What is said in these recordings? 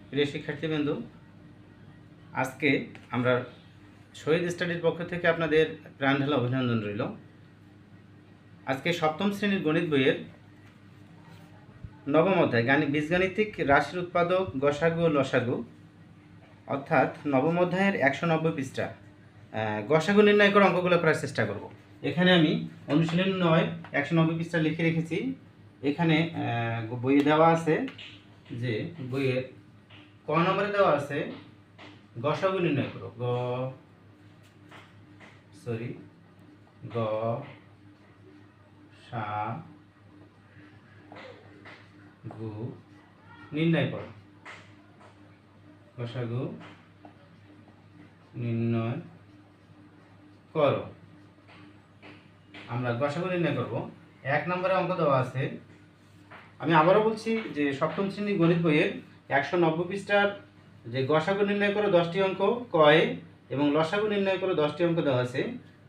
প্রিয় শিক্ষার্থীবৃন্দ, আজকে আমরা শহীদ স্টাডির পক্ষ থেকে আপনাদের প্রাণ ঢালা অভিনন্দন রইল। আজকে সপ্তম শ্রেণীর গণিত বইয়ের নবম অধ্যায় বীজগাণিতিক রাশির উৎপাদক গসাগু ও লসাগু, অর্থাৎ নবম অধ্যায়ের 190 পৃষ্ঠা গসাগু নির্ণয় করে অঙ্কগুলো করার চেষ্টা করব। এখানে আমি অনুশীলন 9 190 পৃষ্ঠা লিখে রেখেছি। এখানে বইয়ে দেওয়া আছে যে বইয়ের ক নম্বরে দেওয়া আছে গসাগু নির্ণয় করো। গ সা গু নির্ণয় করো। গসাগু নির্ণয় করো। আমরা গসাগু নির্ণয় করব। 1 নম্বরে অঙ্ক দেওয়া আছে। আমি আবারও বলছি যে সপ্তম শ্রেণীর গণিত বইয়ের 190 পৃষ্ঠার যে গসাগু নির্ণয় করো 10টি অঙ্ক কয়ে এবং লসাগু নির্ণয় করো 10টি অঙ্ক দেওয়া আছে।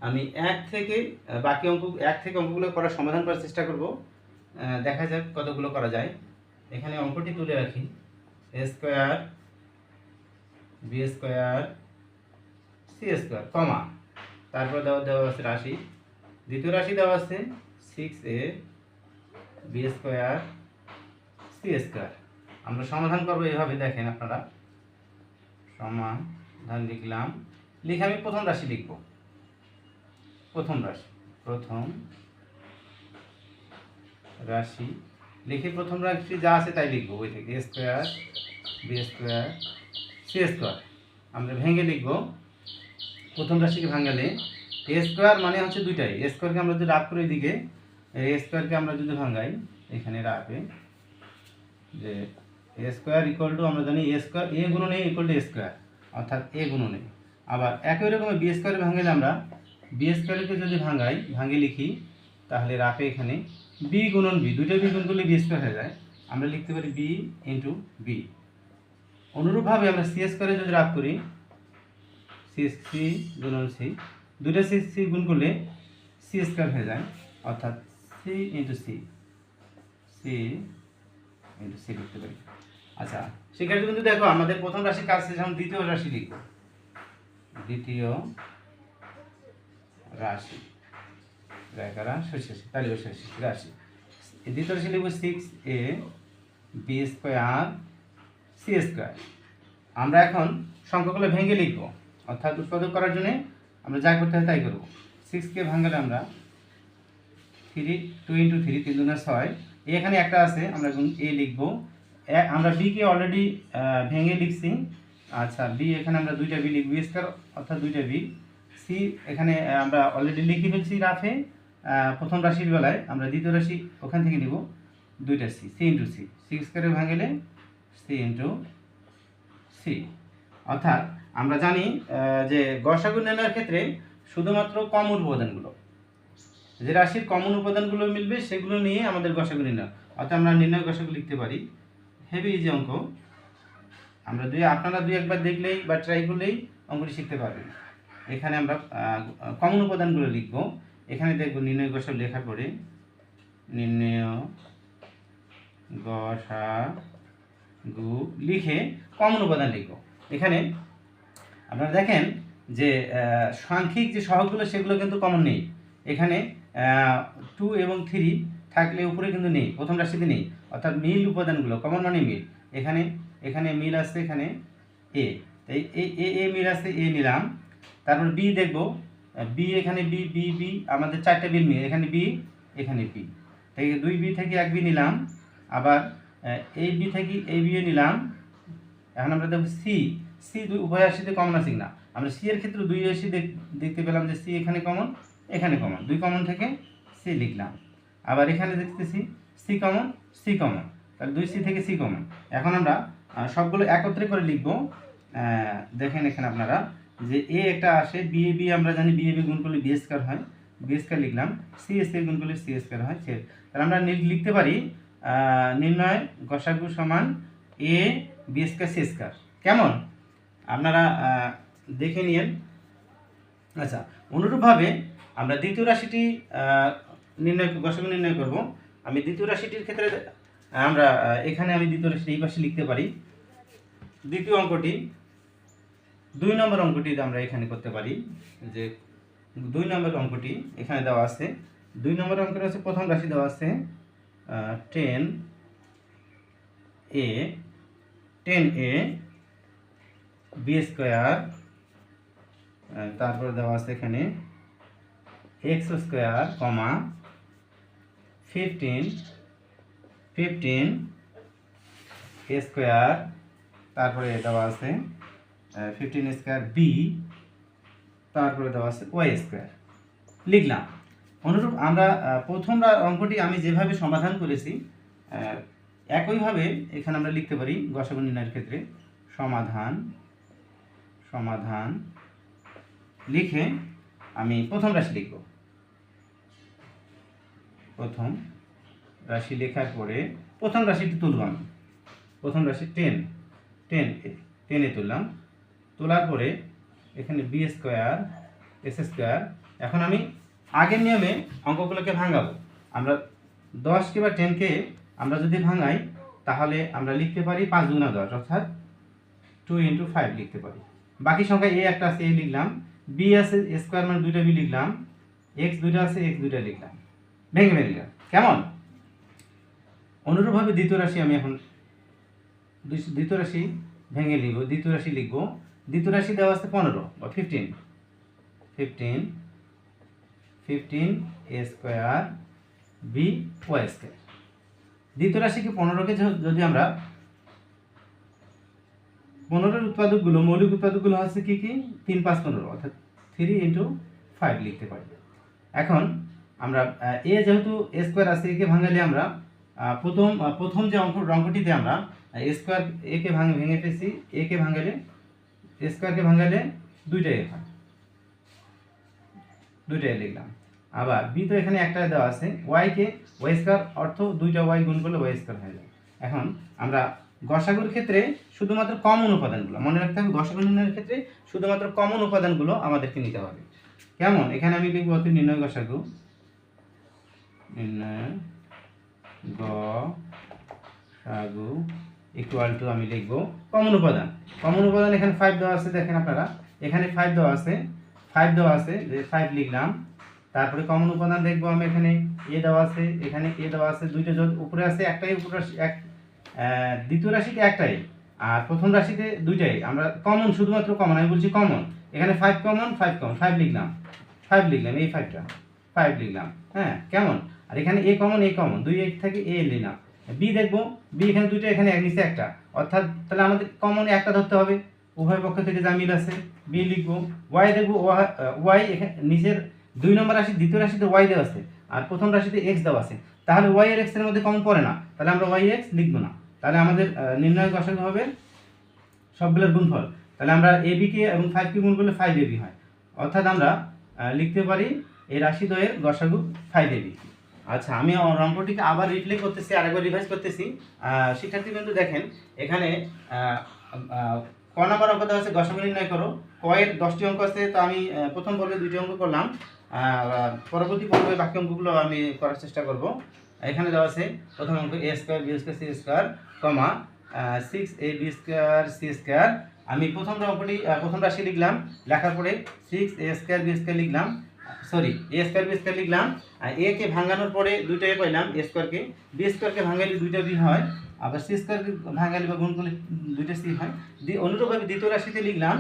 আমি 1 থেকে অঙ্কগুলো করার সমাধান করার চেষ্টা করব। দেখা যাক কতগুলো করা যায়। এখানে অঙ্কটি তুলে রাখি। a square b square c square comma, তারপর দেওয়া আছে রাশি। দ্বিতীয় রাশি দেওয়া আছে 6a b square c square. আমরা সমাধান করব এইভাবে, দেখেন আপনারা। সমাধান লিখলাম। লিখে আমি প্রথম রাশি লিখব। প্রথম রাশি লিখে প্রথম রাশি যা আছে তাই লিখব বই থেকে। a square b square c square আমরা ভেঙে লিখব। প্রথম রাশিকে ভাঙালে a স্কয়ার মানে হচ্ছে দুইটাই। a স্কয়ারকে আমরা যদি রাফ করে দিকে, a স্কয়ারকে আমরা যদি ভাঙাই এখানে রাফে, যে a স্কয়ার ইকুয়াল টু আমরা জানি a স্কয়ার a গুণন a equal to a square, অর্থাৎ a গুণন a। আবার একই রকম b স্কয়ার ভাঙালে আমরা b স্কয়ারকে যদি ভাঙে লিখি, তাহলে রাফে এখানে b গুণন b, দুইটা b গুণ করলে b স্কয়ার হয়ে যায়। আমরা লিখতে পারি b ইন্টু b। অনুরূপভাবে আমরা c স্কয়ারে যদি রাফ করি, c গুণন c, দুইটা c গুণ করলে c স্কয়ার হয়ে যায়, অর্থাৎ c ইন্টু c লিখতে পারি। আচ্ছা, সেক্ষেত্রে কিন্তু দেখো আমাদের প্রথম রাশি কাজ শেষ, আমরা দ্বিতীয় রাশি লিখব। দ্বিতীয় রাশি লিখব 6a b square c square. আমরা এখন সংখ্যাগুলো ভেঙে লিখব, অর্থাৎ উৎপাদক করার জন্য আমরা যা করতে হয় তাই করব। 6কে ভাঙালে আমরা 2 ইন্টু 3 3 দুগুণে 6। এখানে একটা আছে, আমরা a লিখব। আমরা b কে অলরেডি ভেঙে লিখছি। আচ্ছা, b এখানে আমরা দুইটা b লিখব, স্কয়ার অর্থাৎ দুইটা b। c এখানে আমরা অলরেডি লিখে ফেলছি রাফে প্রথম রাশির বেলায়। আমরা দ্বিতীয় রাশি ওখান থেকে নিব, দুইটা c into c। 6 স্কয়ারে ভাঙালে c into c। অর্থাৎ আমরা জানি যে গসাগু নির্ণয়ের ক্ষেত্রে শুধুমাত্র কমন উপাদানগুলো, যে রাশির কমন উপাদানগুলো মিলবে সেগুলো নিয়ে আমাদের গসাগু নির্ণয়, অর্থাৎ আমরা নির্ণয় গসাগু লিখতে পারি। হেভি ইজি অঙ্ক। আপনারা দুই একবার দেখলেই বা ট্রাই করলেই অঙ্কটি শিখতে পারবেন। এখানে আমরা কমন উপাদানগুলো লিখব। এখানে দেখব নির্ণয় গসাগু লেখার পরে নির্ণয় গসাগু লিখে কমন উপাদান লিখব। এখানে আপনারা দেখেন যে সাংখ্যিক যে সহগগুলো সেগুলো কিন্তু কমন নেই। এখানে 2 এবং 3 থাকলে উপরে কিন্তু নেই, প্রথম রাশিতে নেই, অর্থাৎ মিল উপাদানগুলো কমন মানে মিল। এখানে মিল আছে, এখানে a, তাই এ মিল আছে, a নিলাম। তারপর b দেখব, b এখানে b b b আমাদের চারটা বিল মিল, এখানে b এখানে b, তাই 2b থেকে 1b নিলাম। আবার এই b থেকে এই b নিলাম। এখন আমরা দেখব c উভয় রাশিতে কমন আছে কিনা। আমরা c এর ক্ষেত্রে দুই রাশি দেখতে পেলাম যে c এখানে কমন, এখানে কমন, দুই কমন থেকে c লিখলাম। আবার এখানে দেখতেছি c কমন, তাহলে 2c থেকে c কমন। এখন আমরা সবগুলো একত্রে করে লিখব। দেখেন এখানে আপনারা যে a একটা আসে, b আমরা জানি b গুণ করলে b স্কয়ার হয়, b স্কয়ার লিখলাম। c গুণ করলে c স্কয়ার হয়। তাহলে আমরা লিখতে পারি নির্ণয় গসাগু সমান a b square c square. কেমন আপনারা দেখে নিন। আচ্ছা, অনুরূপভাবে আমরা দ্বিতীয় রাশিটি গসাগু নির্ণয় করব। আমি দ্বিতীয় রাশিটির ক্ষেত্রে আমরা এখানে দ্বিতীয় রাশিটি এই পাশে লিখতে পারি। দ্বিতীয় অঙ্কটি 2 নম্বর অঙ্কটি আমরা এখানে করতে পারি। যে 2 নম্বর অঙ্কটি এখানে দেওয়া আছে। 2 নম্বর অঙ্কটা হচ্ছে প্রথম রাশি দেওয়া আছে 10a b স্কয়ার, তারপরে দেওয়া আছে এখানে x square comma 15 a square, তারপরে দেওয়া আছে 15 স্কয়ার b, তারপরে দেওয়া আছে y স্কয়ার লিখলাম। অনুরূপ আমরা প্রথম অঙ্কটি আমি যেভাবে সমাধান করেছি একইভাবে এখানে আমরা লিখতে পারি। গসাগু নির্ণয়ের ক্ষেত্রে সমাধান লিখে আমি প্রথম রাশি লিখব। প্রথম রাশি লেখার পরে প্রথম রাশিটি তুলব। আমি প্রথম রাশি 10 তুললাম। তোলার পরে এখানে বি স্কোয়ার এস স্কোয়ার। এখন আমি আগের নিয়মে অঙ্কগুলোকে ভাঙাবো। আমরা 10কে বা 10কে আমরা যদি ভাঙাই তাহলে আমরা লিখতে পারি 5 গুণা 10 অর্থাৎ 2 × 5 লিখতে পারি। বাকি সংখ্যা এ একটা আছে, এ লিখলাম। বি আছে স্কোয়ার মানে দুইটা বি লিখলাম। এক্স দুইটা আছে, এক্স দুইটা লিখলাম। ভেঙে লিখলাম। কেমন? অনুরূপভাবে দ্বিতীয় রাশি আমি এখন দ্বিতীয় রাশি ভেঙে লিখব। দ্বিতীয় রাশি লিখব। দ্বিতীয় রাশি দেওয়া আছে 15 বা 15 a square b y square. দ্বিতীয় রাশিকে 15কে যদি আমরা 15-এর উৎপাদকগুলো, মৌলিক উৎপাদকগুলো হচ্ছে কি 3, 5, 15 অর্থাৎ 3 × 5 লিখতে পারি। এখন আমরা এ যেহেতু এ স্কোয়ার আছে, একে ভাঙালে আমরা প্রথম যে অঙ্কটিতে আমরা স্কোয়ার একে ভেঙে পেয়েছি। একে ভাঙালে স্কোয়ারকে ভাঙালে দুইটাই হয়, দুইটাই লিখলাম। আবার বি তো এখানে একটা দেওয়া আছে। ওয়াইকে ওয়াই স্কোয়ার অর্থ দুইটা ওয়াই গুণ করলে ওয়াই স্কোয়ার হয়ে যায়। এখন আমরা গসাগুর ক্ষেত্রে শুধুমাত্র কমন উপাদানগুলো মনে রাখতে হবে। গসাগু নির্ণয়ের ক্ষেত্রে শুধুমাত্র কমন উপাদানগুলো আমাদেরকে নিতে হবে। কেমন? এখানে আমি লিখব অতি নির্ণয় গসাগু, ইকুয়াল টু আমি লিখব কমন উপাদান। কমন উপাদান এখানে 5 দেওয়া আছে। দেখেন আপনারা এখানে 5 দেওয়া আছে, যে 5 লিখলাম। তারপরে কমন উপাদান দেখবো আমি এখানে এ দেওয়া আছে, এখানে এ দেওয়া আছে। দুইটা উপরে আছে, একটাই উপরে দ্বিতীয় রাশিতে একটাই, আর প্রথম রাশিতে দুইটাই। আমরা কমন, শুধুমাত্র কমন, আমি বলছি কমন। এখানে 5 কমন, 5 লিখলাম। এই 5টা 5 লিখলাম। হ্যাঁ, কেমন? আর এখানে এ কমন, দুই এক থেকে এ নিলাম। বি দেখবো, বি এখানে দুইটা, এখানে এক নিচে একটা, অর্থাৎ তাহলে আমাদের কমন একটা ধরতে হবে। উভয় পক্ষ থেকে যা মিল আছে বি লিখবো। ওয়াই দেখবো, ওয়াই এখানে নিচের 2 নম্বর রাশি দ্বিতীয় রাশিতে ওয়াই দেওয়া আছে, আর প্রথম রাশিতে এক্স দেওয়া আছে। তাহলে ওয়াই আর এক্স এর মধ্যে কমন পড়ে না, তাহলে আমরা ওয়াই এক্স লিখবো না। তাহলে আমাদের নির্ণয় গসাগু হবে সবগুলোর গুণফল। তাহলে আমরা এ বি কে এবং 5কে গুণ করলে 5ab হয়। অর্থাৎ আমরা লিখতে পারি এই রাশিদ্বয়ের গসাগু 5ab। আচ্ছা, আমি অঙ্কটিকে আবার রিপ্লে করতেছি, আরেকবার রিভাইজ করতেছি। শিক্ষার্থী কিন্তু দেখেন এখানে ক নম্বর অঙ্ক দেওয়া আছে গসাগু নির্ণয় করো। কয়ের 10টি অঙ্ক আছে, তো আমি প্রথম পর্বে 2টি অঙ্ক করলাম। পরবর্তী পর্বে বাকি অঙ্কগুলো আমি করার চেষ্টা করব। এখানে দেওয়া আছে প্রথম অঙ্ক a square b square c square comma 6ab square c square. আমি প্রথম রাশি লিখলাম, লেখার পরে 6a স্কয়ার b স্কয়ার লিখলাম, sorry a square b square লিখলাম। a কে ভাঙানোর পরে দুইটাই পাইলাম, a স্কয়ারকে b স্কয়ারকে ভাঙালে দুইটা b হয়, আবার c স্কয়ারকে ভাঙালে বা গুণ করলে দুইটা c হয়। অনুরূপভাবে দ্বিতীয় রাশিতে লিখলাম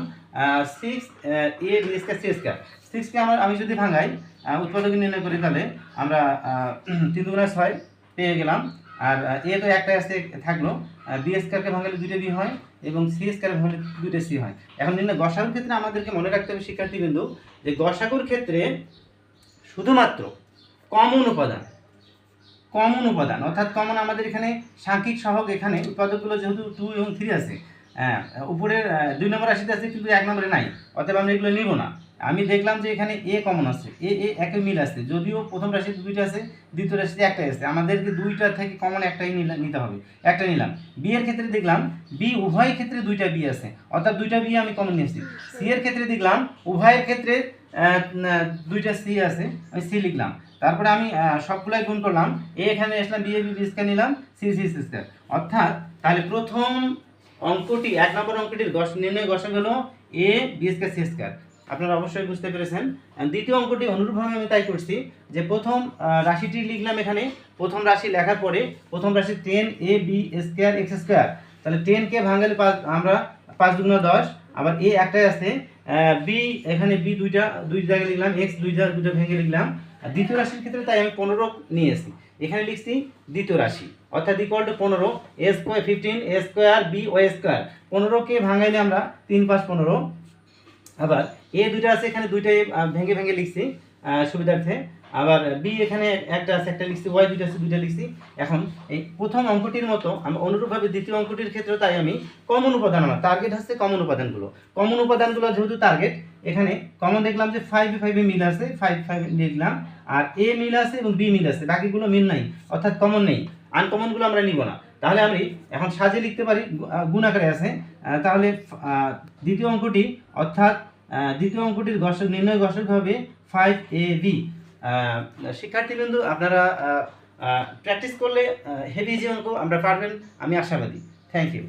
6a b square c square. 6কে আমি যদি ভাঙাই উৎপাদক নির্ণয় করি, তাহলে আমরা 3 × 6 পেয়ে গেলাম। আর এ তো একটাই আসতে থাকলো, বি স্কয়ারকে ভাঙালে দুইটা বি হয় এবং সি স্কয়ারকে ভাঙালে দুইটা সি হয়। এখন নির্ণয় গসাগুর ক্ষেত্রে আমাদেরকে মনে রাখতে হবে শিক্ষার্থীবৃন্দ, যে গসাগুর ক্ষেত্রে শুধুমাত্র কমন উপাদান অর্থাৎ কমন আমাদের এখানে সাংখ্যিক সহগ, এখানে উৎপাদকগুলো যেহেতু 2 এবং 3 আছে, উপরের 2 নম্বর রাশিতে আছে কিন্তু 1 নম্বরে নাই, অতএব আমরা এগুলো নিব না। আমি দেখলাম যে এখানে এ কমন আছে, একে মিল আছে, যদিও প্রথম রাশিতে দুইটা আছে, দ্বিতীয় রাশিতে একটাই আছে, আমাদেরকে দুইটা থেকে কমন একটাই নিতে হবে, একটা নিলাম। বি এর ক্ষেত্রে দেখলাম বি উভয় ক্ষেত্রে দুইটা বি আছে, অর্থাৎ দুইটা বি আমি কমন নিয়েছি। সি এর ক্ষেত্রে দেখলাম উভয়ের ক্ষেত্রে দুইটা সি আছে, আমি সি লিখলাম। তারপরে আমি সবগুলাই গুণ করলাম, এ এখানে আসলাম, বি এ বি স্কয়ার নিলাম, সি সি স্কয়ার। অর্থাৎ তাহলে প্রথম অঙ্কটি 1 নম্বর অঙ্কটির নির্ণয় গসাগু হলো a b square c square. আপনারা অবশ্যই বুঝতে পেরেছেন। দ্বিতীয় অঙ্কটি অনুরূপভাবে আমি তাই করছি যে প্রথম রাশিটি লিখলাম, এখানে প্রথম রাশি লেখার পরে প্রথম রাশি 10ab স্কয়ার x স্কয়ার, তাহলে 10 কে ভাঙালে আমরা 5 দুগুণ 10, আবার a একটাই আছে, b এখানে b দুই জায়গায় লিখলাম, x দুইটা ভেঙে লিখলাম। আর দ্বিতীয় রাশির ক্ষেত্রে তাই আমি 15 নিয়েছি, এখানে লিখছি দ্বিতীয় রাশি অর্থাৎ equal to 15 a square 15 a square b y square. 15 কে ভাঙাইলে আমরা 3 5 15, আবার এ দুইটা আছে এখানে দুইটাই ভেঙে লিখছি সুবিধার্থে, আবার বি এখানে একটা আছে একটা লিখছি, ওয়াই দুইটা আছে দুইটা লিখছি। এখন এই প্রথম অঙ্কটির মতো আমি অনুরূপভাবে দ্বিতীয় অঙ্কটির ক্ষেত্রে তাই আমি কমন উপাদান, আমার টার্গেট হচ্ছে কমন উপাদানগুলো যেহেতু টার্গেট, এখানে কমন দেখলাম যে 5 মিল আছে, 5 লিখলাম, আর এ মিল আছে এবং বি মিল আছে, বাকিগুলো মিল নাই অর্থাৎ কমন নেই, আনকমনগুলো আমরা নিব না। তাহলে আমি এখন সাজিয়ে লিখতে পারি, গুণ আকারে আছে। তাহলে দ্বিতীয় অঙ্কটি অর্থাৎ দ্বিতীয় অঙ্কটির নির্ণয় গসাগু হবে 5ab। শিক্ষার্থীবৃন্দ, আপনারা প্র্যাকটিস করলে হেভি যে অঙ্ক আমরা পারবেন, আমি আশাবাদী। Thank you.